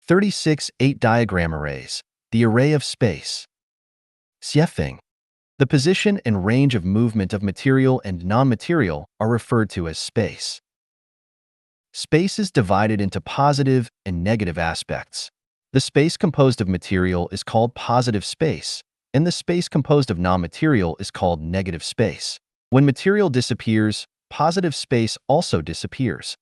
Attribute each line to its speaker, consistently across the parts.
Speaker 1: 36 8 arrays. The array of space. Xiefeng. The position and range of movement of material and non-material are referred to as space. Space is divided into positive and negative aspects. The space composed of material is called positive space, and the space composed of non-material is called negative space. When material disappears, positive space also disappears.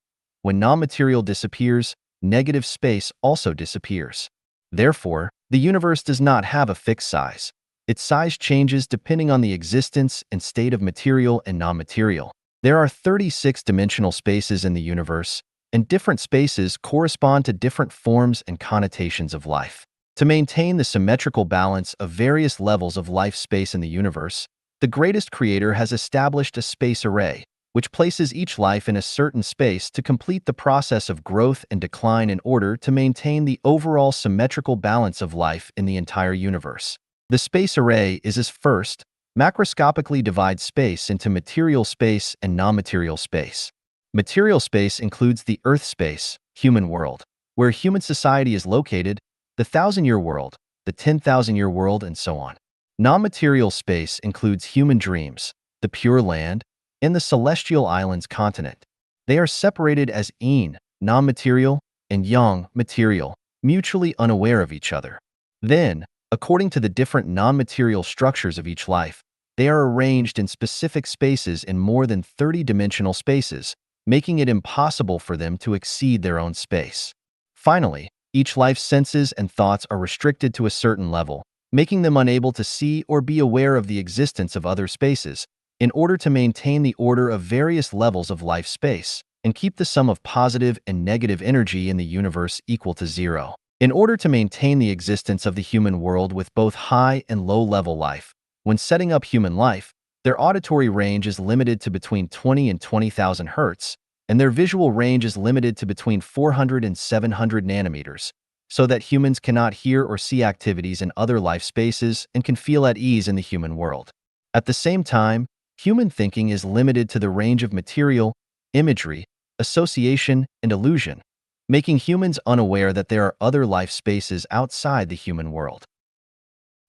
Speaker 1: When non-material disappears, negative space also disappears. Therefore, the universe does not have a fixed size. Its size changes depending on the existence and state of material and non-material. There are 36-dimensional spaces in the universe, and different spaces correspond to different forms and connotations of life. To maintain the symmetrical balance of various levels of life space in the universe, the greatest creator has established a space array, which places each life in a certain space to complete the process of growth and decline in order to maintain the overall symmetrical balance of life in the entire universe. The space array is as first, macroscopically divides space into material space and non-material space. Material space includes the Earth space, human world, where human society is located, the 1,000-year world, the 10,000-year world, and so on. Non-material space includes human dreams, the pure land, and the celestial islands continent. They are separated as yin, non-material, and yang, material, mutually unaware of each other. Then, according to the different non-material structures of each life, they are arranged in specific spaces in more than 30-dimensional spaces, making it impossible for them to exceed their own space. Finally, each life's senses and thoughts are restricted to a certain level, making them unable to see or be aware of the existence of other spaces, in order to maintain the order of various levels of life space and keep the sum of positive and negative energy in the universe equal to zero. In order to maintain the existence of the human world with both high and low-level life, when setting up human life, their auditory range is limited to between 20 and 20,000 Hz, and their visual range is limited to between 400 and 700 nanometers, so that humans cannot hear or see activities in other life spaces and can feel at ease in the human world. At the same time, human thinking is limited to the range of material, imagery, association, and illusion, making humans unaware that there are other life spaces outside the human world.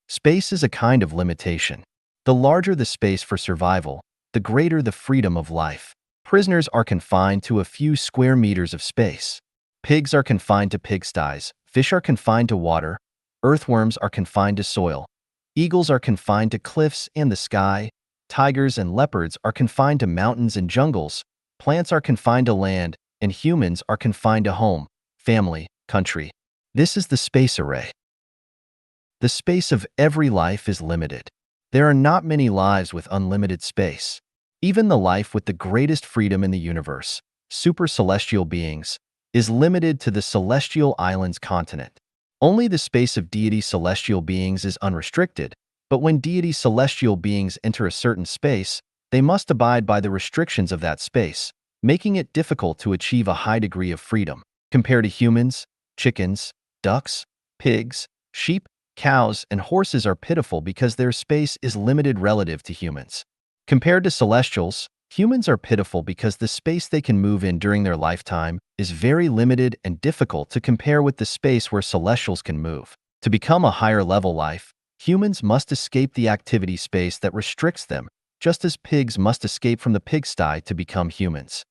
Speaker 1: Space is a kind of limitation. The larger the space for survival, the greater the freedom of life. Prisoners are confined to a few square meters of space. Pigs are confined to pigsties, fish are confined to water, earthworms are confined to soil, eagles are confined to cliffs and the sky, tigers and leopards are confined to mountains and jungles, plants are confined to land, and humans are confined to home, family, country. This is the space array. The space of every life is limited. There are not many lives with unlimited space. Even the life with the greatest freedom in the universe, super celestial beings, is limited to the celestial islands continent. Only the space of deity celestial beings is unrestricted, but when deity celestial beings enter a certain space, they must abide by the restrictions of that space, making it difficult to achieve a high degree of freedom. Compared to humans, chickens, ducks, pigs, sheep, cows, and horses are pitiful because their space is limited relative to humans. Compared to celestials, humans are pitiful because the space they can move in during their lifetime is very limited and difficult to compare with the space where celestials can move. To become a higher level life, humans must escape the activity space that restricts them, just as pigs must escape from the pigsty to become humans.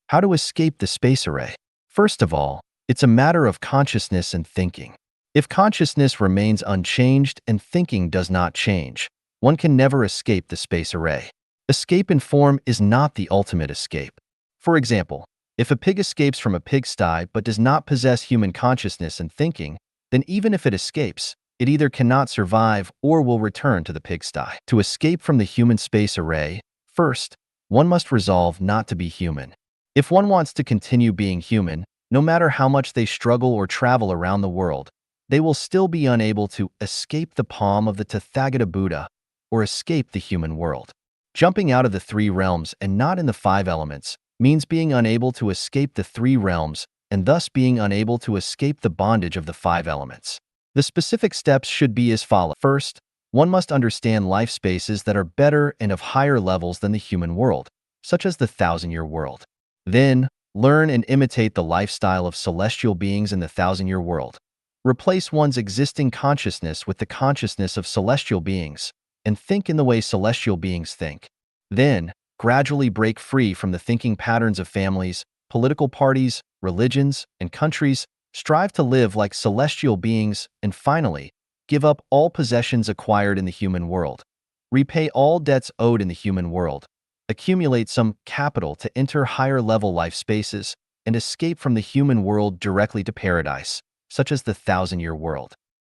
Speaker 1: How to escape the space array? First of all, it's a matter of consciousness and thinking. If consciousness remains unchanged and thinking does not change, one can never escape the space array. Escape in form is not the ultimate escape. For example, if a pig escapes from a pigsty but does not possess human consciousness and thinking, then even if it escapes, it either cannot survive or will return to the pigsty. To escape from the human space array, first, one must resolve not to be human. If one wants to continue being human, no matter how much they struggle or travel around the world, they will still be unable to escape the palm of the Tathagata Buddha or escape the human world. Jumping out of the three realms and not in the five elements means being unable to escape the three realms and thus being unable to escape the bondage of the five elements. The specific steps should be as follows. First, one must understand life spaces that are better and of higher levels than the human world, such as the 1,000-year world. Then, Learn and imitate the lifestyle of celestial beings in the thousand-year world. Replace one's existing consciousness with the consciousness of celestial beings, and think in the way celestial beings think. Then, gradually break free from the thinking patterns of families, political parties, religions, and countries. Strive to live like celestial beings, and finally, give up all possessions acquired in the human world. Repay all debts owed in the human world. Accumulate some capital to enter higher-level life spaces and escape from the human world directly to paradise, such as the thousand-year world.